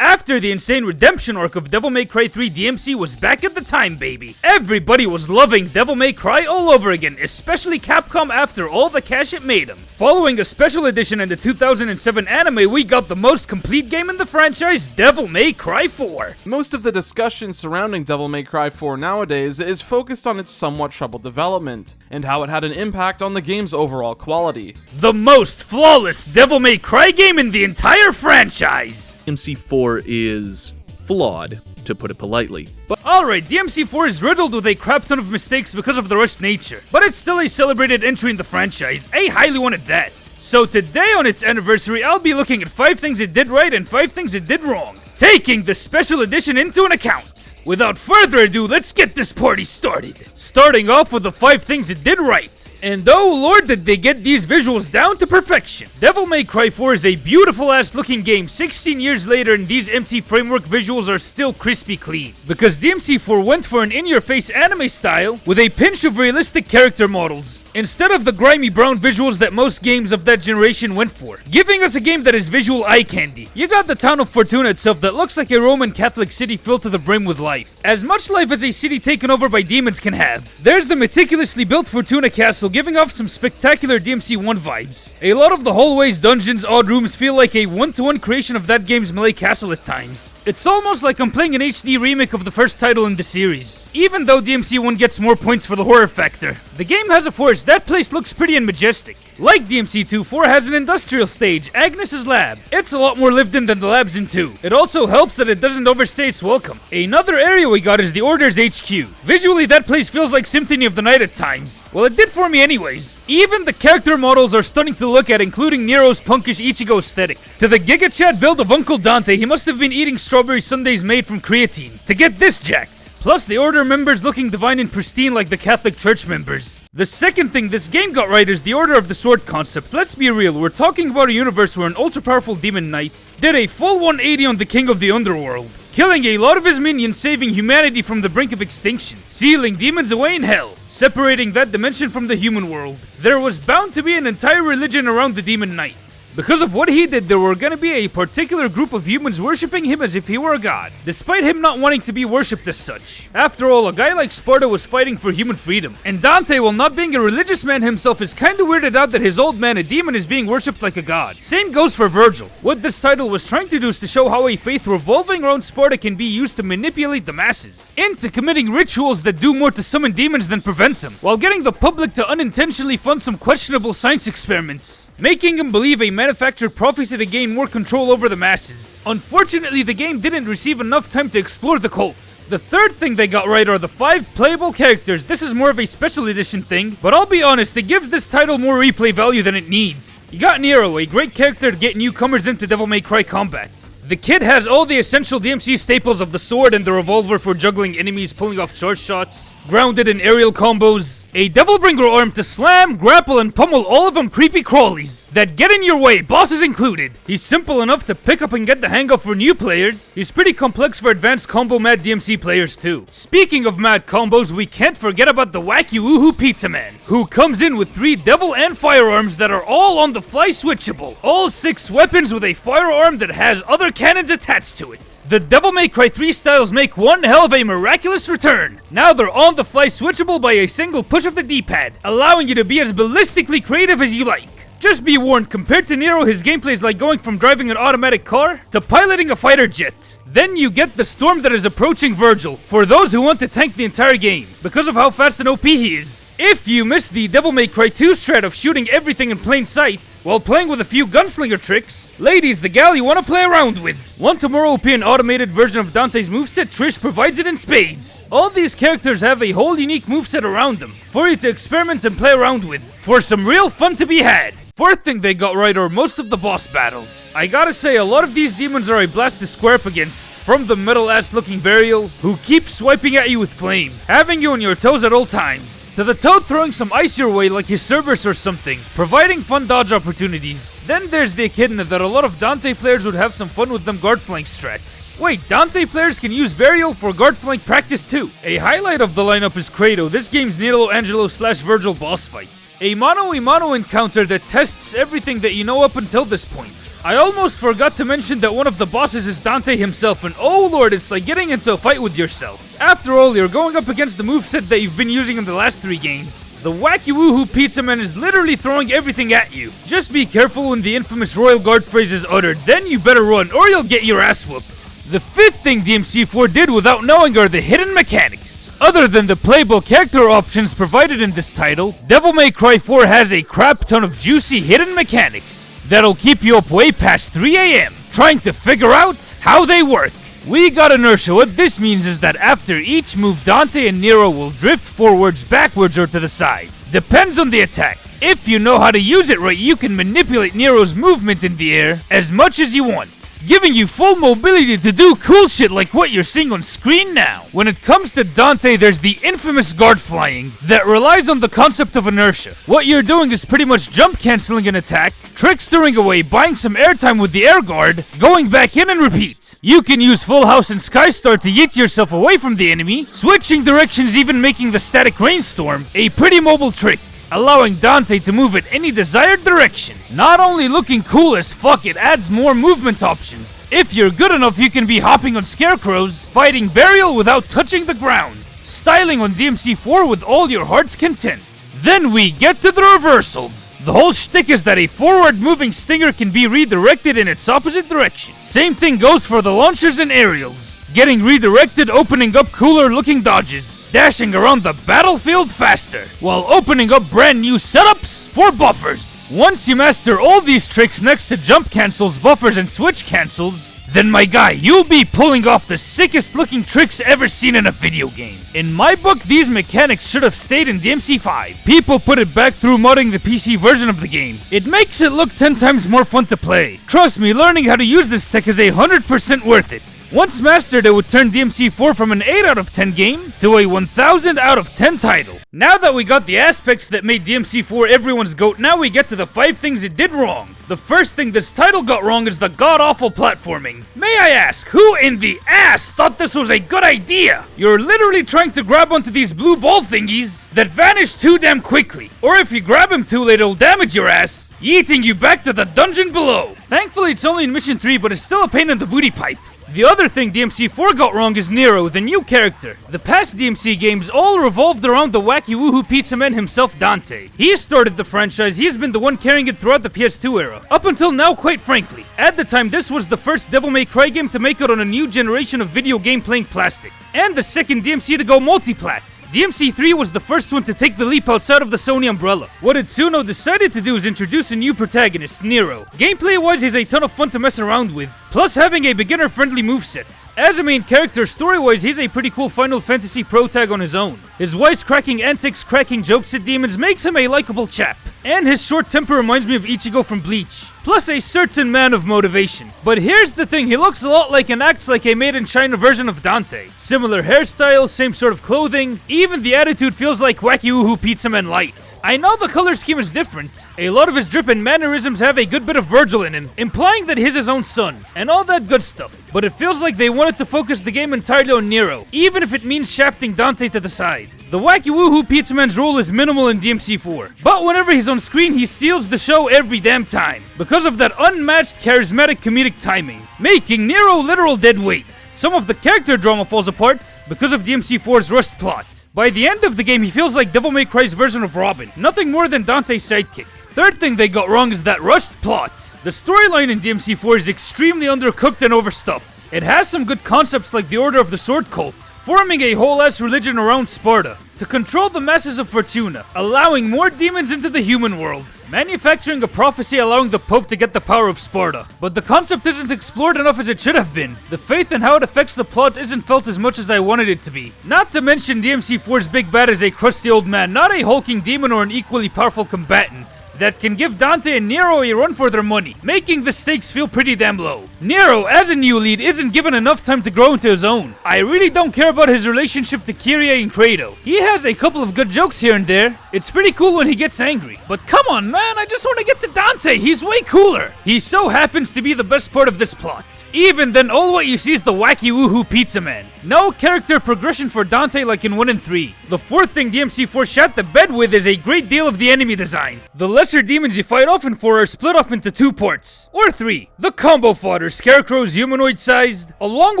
After the insane redemption arc of Devil May Cry 3, DMC was back at the time, baby. Everybody was loving Devil May Cry all over again, especially Capcom after all the cash it made them. Following a special edition in the 2007 anime, we got the most complete game in the franchise, Devil May Cry 4. Most of the discussion surrounding Devil May Cry 4 nowadays is focused on its somewhat troubled development, and how it had an impact on the game's overall quality. The most flawless Devil May Cry game in the entire franchise! DMC4 is flawed, to put it politely. But alright, DMC4 is riddled with a crap ton of mistakes because of the rushed nature, but it's still a celebrated entry in the franchise, I highly wanted that. So today on its anniversary, I'll be looking at 5 things it did right and 5 things it did wrong, taking the special edition into an account. Without further ado, let's get this party started. Starting off with the 5 things it did right. And oh lord, did they get these visuals down to perfection. Devil May Cry 4 is a beautiful ass looking game 16 years later, and these empty framework visuals are still crispy clean. Because DMC4 went for an in-your-face anime style with a pinch of realistic character models, instead of the grimy brown visuals that most games of that generation went for, giving us a game that is visual eye candy. You got the town of Fortuna itself that looks like a Roman Catholic city filled to the brim with life. As much life as a city taken over by demons can have. There's the meticulously built Fortuna Castle giving off some spectacular DMC1 vibes. A lot of the hallways, dungeons, odd rooms feel like a one-to-one creation of that game's Melee Castle at times. It's almost like I'm playing an HD remake of the first title in the series, even though DMC1 gets more points for the horror factor. The game has a forest, that place looks pretty and majestic. Like DMC2, 4 has an industrial stage, Agnes's lab. It's a lot more lived in than the labs in 2. It also helps that it doesn't overstay its welcome. Another area we got is the Order's HQ. Visually, that place feels like Symphony of the Night at times. Well, it did for me anyways. Even the character models are stunning to look at, including Nero's punkish Ichigo aesthetic. To the Giga Chat build of Uncle Dante, he must have been eating strawberry sundaes made from creatine to get this jacked. Plus, the Order members looking divine and pristine like the Catholic Church members. The second thing this game got right is the Order of the Sword concept. Let's be real, we're talking about a universe where an ultra-powerful demon knight did a full 180 on the king of the underworld, killing a lot of his minions, saving humanity from the brink of extinction, sealing demons away in hell, separating that dimension from the human world. There was bound to be an entire religion around the demon knight. Because of what he did, there were gonna be a particular group of humans worshipping him as if he were a god, despite him not wanting to be worshipped as such. After all, a guy like Sparta was fighting for human freedom, and Dante, while not being a religious man himself, is kinda weirded out that his old man, a demon, is being worshipped like a god. Same goes for Virgil. What this title was trying to do is to show how a faith revolving around Sparta can be used to manipulate the masses into committing rituals that do more to summon demons than prevent them, while getting the public to unintentionally fund some questionable science experiments, making them believe a manufactured prophecy to gain more control over the masses. Unfortunately, the game didn't receive enough time to explore the cult. The third thing they got right are the 5 playable characters. This is more of a special edition thing, but I'll be honest, it gives this title more replay value than it needs. You got Nero, a great character to get newcomers into Devil May Cry combat. The kid has all the essential DMC staples of the sword and the revolver for juggling enemies, pulling off short shots, grounded and aerial combos, a Devilbringer arm to slam, grapple, and pummel all of them creepy crawlies that get in your way, bosses included. He's simple enough to pick up and get the hang of for new players. He's pretty complex for advanced combo mad DMC players too. Speaking of mad combos, we can't forget about the wacky woohoo pizza man, who comes in with 3 devil and firearms that are all on the fly switchable. All 6 weapons with a firearm that has other cannons attached to it. The Devil May Cry 3 styles make one hell of a miraculous return. Now they're on the fly switchable by a single push of the D-pad, allowing you to be as ballistically creative as you like. Just be warned, compared to Nero, his gameplay is like going from driving an automatic car to piloting a fighter jet. Then you get the storm that is approaching Virgil, for those who want to tank the entire game, because of how fast and OP he is. If you missed the Devil May Cry 2 strat of shooting everything in plain sight, while playing with a few gunslinger tricks, ladies, the gal you want to play around with. Want a more OP and automated version of Dante's moveset? Trish provides it in spades. All these characters have a whole unique moveset around them, for you to experiment and play around with, for some real fun to be had. Fourth thing they got right are most of the boss battles. I gotta say, a lot of these demons are a blast to square up against. From the metal ass looking Burial, who keeps swiping at you with flame, having you on your toes at all times, to the Toad throwing some ice your way like his Cerberus or something, providing fun dodge opportunities. Then there's the Echidna that a lot of Dante players would have some fun with them guard flank strats. Wait, Dante players can use Burial for guard flank practice too. A highlight of the lineup is Grate, this game's Nero Angelo / Virgil boss fight. A mano-a-mano encounter that tests everything that you know up until this point. I almost forgot to mention that one of the bosses is Dante himself, and oh lord, it's like getting into a fight with yourself. After all, you're going up against the moveset that you've been using in the last 3 games. The wacky woohoo pizza man is literally throwing everything at you. Just be careful when the infamous Royal Guard phrase is uttered, then you better run or you'll get your ass whooped. The 5th thing DMC4 did without knowing are the hidden mechanics. Other than the playable character options provided in this title, Devil May Cry 4 has a crap ton of juicy hidden mechanics that'll keep you up way past 3 AM trying to figure out how they work. We got inertia. What this means is that after each move, Dante and Nero will drift forwards, backwards, or to the side. Depends on the attack. If you know how to use it right, you can manipulate Nero's movement in the air as much as you want, giving you full mobility to do cool shit like what you're seeing on screen now. When it comes to Dante, there's the infamous guard flying that relies on the concept of inertia. What you're doing is pretty much jump canceling an attack, trickstering away, buying some airtime with the air guard, going back in and repeat. You can use Full House and Skystar to yeet yourself away from the enemy, switching directions, even making the static rainstorm a pretty mobile trick, allowing Dante to move in any desired direction. Not only looking cool as fuck, it adds more movement options. If you're good enough, you can be hopping on scarecrows, fighting burial without touching the ground, styling on DMC4 with all your heart's content. Then we get to the reversals. The whole shtick is that a forward-moving stinger can be redirected in its opposite direction. Same thing goes for the launchers and aerials. Getting redirected, opening up cooler-looking dodges, dashing around the battlefield faster, while opening up brand new setups for buffers. Once you master all these tricks next to jump cancels, buffers, and switch cancels, then my guy, you'll be pulling off the sickest looking tricks ever seen in a video game. In my book, these mechanics should have stayed in DMC5. People put it back through modding the PC version of the game. It makes it look 10 times more fun to play. Trust me, learning how to use this tech is 100% worth it. Once mastered, it would turn DMC4 from an 8 out of 10 game to a 1000 out of 10 title. Now that we got the aspects that made DMC4 everyone's GOAT, now we get to the 5 things it did wrong. The first thing this title got wrong is the god-awful platforming. May I ask, who in the ass thought this was a good idea? You're literally trying to grab onto these blue ball thingies that vanish too damn quickly. Or if you grab them too late, it'll damage your ass, yeeting you back to the dungeon below. Thankfully, it's only in Mission 3, but it's still a pain in the booty pipe. The other thing DMC4 got wrong is Nero, the new character. The past DMC games all revolved around the wacky woohoo pizza man himself, Dante. He started the franchise, he's been the one carrying it throughout the PS2 era. Up until now, quite frankly. At the time, this was the first Devil May Cry game to make it on a new generation of video game playing plastic, and the second DMC to go multi-plat. DMC3 was the first one to take the leap outside of the Sony umbrella. What Itsuno decided to do is introduce a new protagonist, Nero. Gameplay-wise, he's a ton of fun to mess around with, plus having a beginner-friendly moveset. As a main character, story-wise, he's a pretty cool Final Fantasy protag on his own. His wisecracking antics, cracking jokes at demons makes him a likable chap. And his short temper reminds me of Ichigo from Bleach, plus a certain man of motivation. But here's the thing, he looks a lot like and acts like a made-in-China version of Dante. Similar hairstyle, same sort of clothing, even the attitude feels like wacky woohoo pizza man light. I know the color scheme is different. A lot of his drip and mannerisms have a good bit of Virgil in him, implying that he's his own son, and all that good stuff. But it feels like they wanted to focus the game entirely on Nero, even if it means shafting Dante to the side. The wacky woohoo pizza man's role is minimal in DMC4, but whenever he's on screen, he steals the show every damn time, because of that unmatched charismatic comedic timing, making Nero literal dead weight. Some of the character drama falls apart because of DMC4's rushed plot. By the end of the game, he feels like Devil May Cry's version of Robin, nothing more than Dante's sidekick. Third thing they got wrong is that rushed plot. The storyline in DMC4 is extremely undercooked and overstuffed. It has some good concepts like the Order of the Sword Cult, forming a whole-ass religion around Sparta to control the masses of Fortuna, allowing more demons into the human world, manufacturing a prophecy allowing the Pope to get the power of Sparta. But the concept isn't explored enough as it should have been. The faith in how it affects the plot isn't felt as much as I wanted it to be. Not to mention DMC4's big bad is a crusty old man, not a hulking demon or an equally powerful combatant. that can give Dante and Nero a run for their money, making the stakes feel pretty damn low. Nero, as a new lead, isn't given enough time to grow into his own. I really don't care about his relationship to Kyrie and Grate. He has a couple of good jokes here and there. It's pretty cool when he gets angry. But come on, man, I just want to get to Dante. He's way cooler. He so happens to be the best part of this plot. Even then, all what you see is the wacky woohoo pizza man. No character progression for Dante like in 1 and 3. The fourth thing DMC4 shot the bed with is a great deal of the enemy design. The lesser demons you fight off in 4 are split off into 2 parts, or 3. The combo fodder, scarecrows humanoid sized, along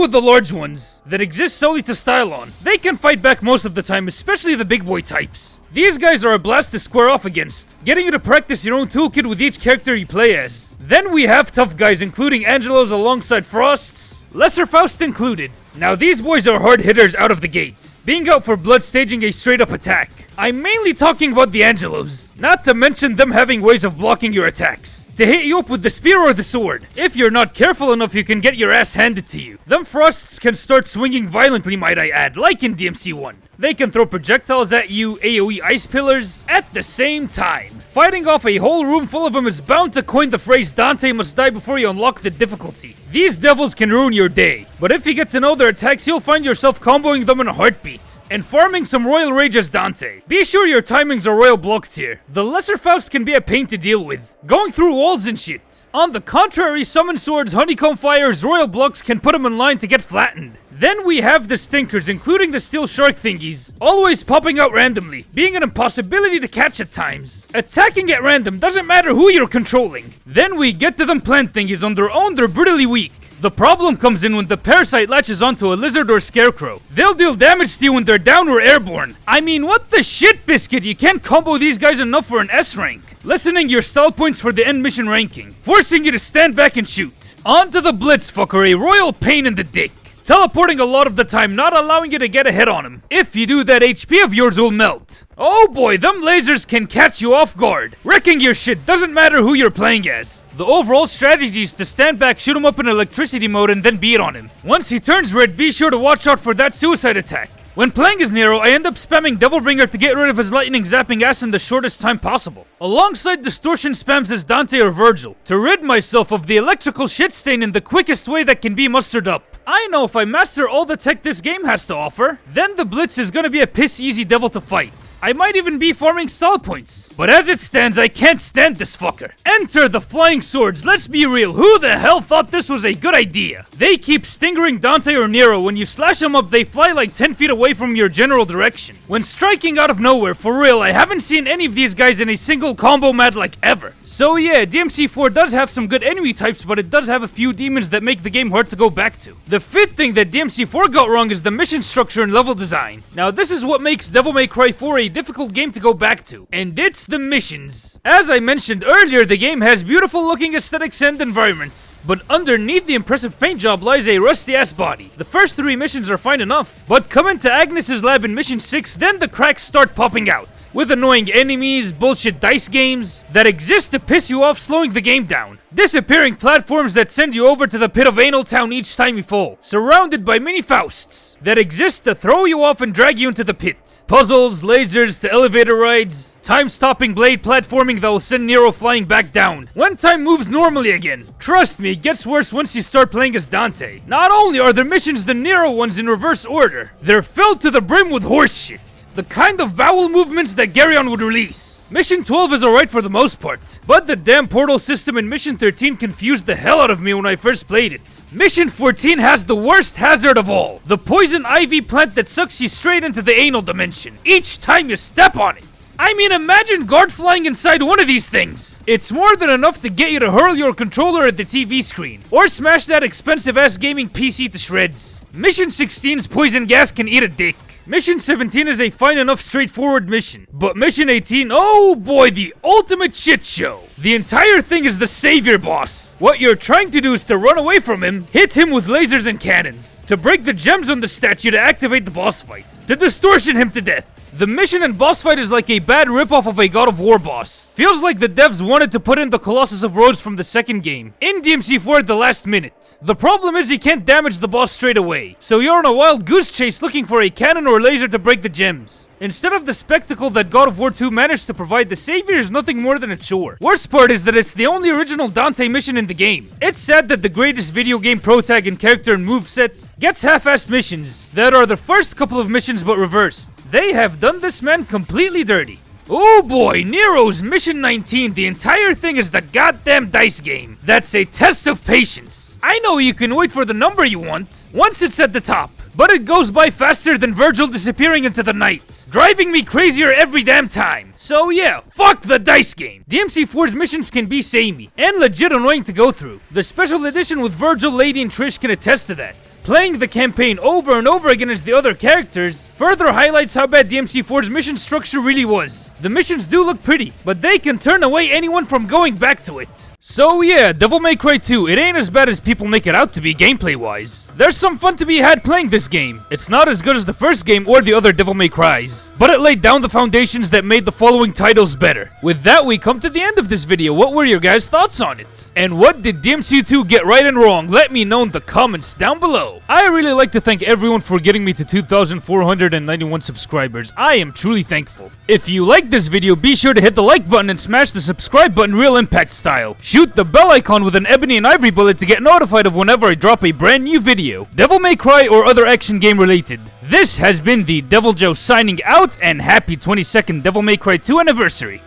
with the large ones, that exist solely to style on. They can fight back most of the time, especially the big boy types. These guys are a blast to square off against, getting you to practice your own toolkit with each character you play as. Then we have tough guys including Angelos alongside Frosts, Lesser Faust included. Now these boys are hard hitters out of the gate, being out for blood staging a straight up attack. I'm mainly talking about the Angelos, not to mention them having ways of blocking your attacks, to hit you up with the spear or the sword. If you're not careful enough, you can get your ass handed to you. Them Frosts can start swinging violently, might I add, like in DMC1. They can throw projectiles at you, AoE ice pillars, at the same time. Fighting off a whole room full of them is bound to coin the phrase Dante must die before you unlock the difficulty. These devils can ruin your day, but if you get to know their attacks, you'll find yourself comboing them in a heartbeat, and farming some royal rage as Dante. Be sure your timings are royal blocked here. The lesser Faust can be a pain to deal with, going through walls and shit. On the contrary, summon swords, honeycomb fires, royal blocks can put them in line to get flattened. Then we have the stinkers, including the steel shark thingies, always popping out randomly, being an impossibility to catch at times. Attacking at random doesn't matter who you're controlling. Then we get to them plant thingies. On their own, they're brutally weak. The problem comes in when the parasite latches onto a lizard or scarecrow. They'll deal damage to you when they're down or airborne. I mean, what the shit, Biscuit? You can't combo these guys enough for an S rank. Lessening your stall points for the end mission ranking, forcing you to stand back and shoot. On to the Blitz fucker, a royal pain in the dick. Teleporting a lot of the time, not allowing you to get a hit on him. If you do, that HP of yours will melt. Oh boy, them lasers can catch you off guard, wrecking your shit, doesn't matter who you're playing as. The overall strategy is to stand back, shoot him up in electricity mode, and then beat on him. Once he turns red, be sure to watch out for that suicide attack. When playing as Nero, I end up spamming Devilbringer to get rid of his lightning zapping ass in the shortest time possible, alongside distortion spams as Dante or Virgil, to rid myself of the electrical shit stain in the quickest way that can be mustered up. I know if I master all the tech this game has to offer, then the Blitz is gonna be a piss easy devil to fight. I might even be farming stall points, but as it stands, I can't stand this fucker. Enter the flying swords. Let's be real, who the hell thought this was a good idea? They keep stingering Dante or Nero. When you slash them up, they fly like 10 feet away from your general direction. When striking out of nowhere, for real, I haven't seen any of these guys in a single combo mat like ever. So yeah, DMC4 does have some good enemy types, but it does have a few demons that make the game hard to go back to. The fifth thing that DMC4 got wrong is the mission structure and level design. Now this is what makes Devil May Cry 4 a difficult game to go back to, and it's the missions. As I mentioned earlier, the game has beautiful looking aesthetics and environments, but underneath the impressive paint job lies a rusty ass body. The first 3 missions are fine enough, but come into Agnes's lab in mission 6, then the cracks start popping out, with annoying enemies, bullshit dice games that exist to piss you off, slowing the game down. Disappearing platforms that send you over to the pit of Anal Town each time you fall, surrounded by mini Fausts that exist to throw you off and drag you into the pit. Puzzles, lasers to elevator rides, time-stopping blade platforming that will send Nero flying back down when time moves normally again. Trust me, it gets worse once you start playing as Dante. Not only are the missions the Nero ones in reverse order, they're filled to the brim with horse shit. The kind of Awul movements that Garyon would release. Mission 12 is alright for the most part, but the damn portal system in Mission 13 confused the hell out of me when I first played it. Mission 14 has the worst hazard of all, the poison ivy plant that sucks you straight into the anal dimension each time you step on it. I mean, imagine guard flying inside one of these things. It's more than enough to get you to hurl your controller at the TV screen, or smash that expensive ass gaming PC to shreds. Mission 16's poison gas can eat a dick. Mission 17 is a fine enough straightforward mission, but Mission 18, oh boy, the ultimate shit show. The entire thing is the savior boss. What you're trying to do is to run away from him, hit him with lasers and cannons, to break the gems on the statue to activate the boss fight, to distortion him to death. The mission and boss fight is like a bad ripoff of a God of War boss. Feels like the devs wanted to put in the Colossus of Rhodes from the second game in DMC4 at the last minute. The problem is you can't damage the boss straight away, so you're on a wild goose chase looking for a cannon or laser to break the gems. Instead of the spectacle that God of War 2 managed to provide, the Savior is nothing more than a chore. Worst part is that it's the only original Dante mission in the game. It's sad that the greatest video game protag and character and moveset gets half-assed missions that are the first couple of missions but reversed. They have done this man completely dirty. Oh boy, Nero's Mission 19, the entire thing is the goddamn dice game. That's a test of patience. I know you can wait for the number you want once it's at the top, but it goes by faster than Virgil disappearing into the night, driving me crazier every damn time. So yeah, fuck the dice game. DMC4's missions can be samey and legit annoying to go through. The special edition with Virgil, Lady, and Trish can attest to that. Playing the campaign over and over again as the other characters further highlights how bad DMC4's mission structure really was. The missions do look pretty, but they can turn away anyone from going back to it. So yeah, Devil May Cry 2, it ain't as bad as people make it out to be gameplay-wise. There's some fun to be had playing this game. It's not as good as the first game or the other Devil May Crys, but it laid down the foundations that made the following titles better. With that, we come to the end of this video. What were your guys' thoughts on it? And what did DMC2 get right and wrong? Let me know in the comments down below. I really like to thank everyone for getting me to 2,491 subscribers. I am truly thankful. If you liked this video, be sure to hit the like button and smash the subscribe button real impact style. Shoot the bell icon with an ebony and ivory bullet to get notified of whenever I drop a brand new video, Devil May Cry or other action game related. This has been the Devil Joe signing out, and happy 22nd Devil May Cry 2 anniversary.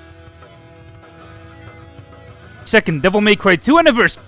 Second Devil May Cry 2 anniversary.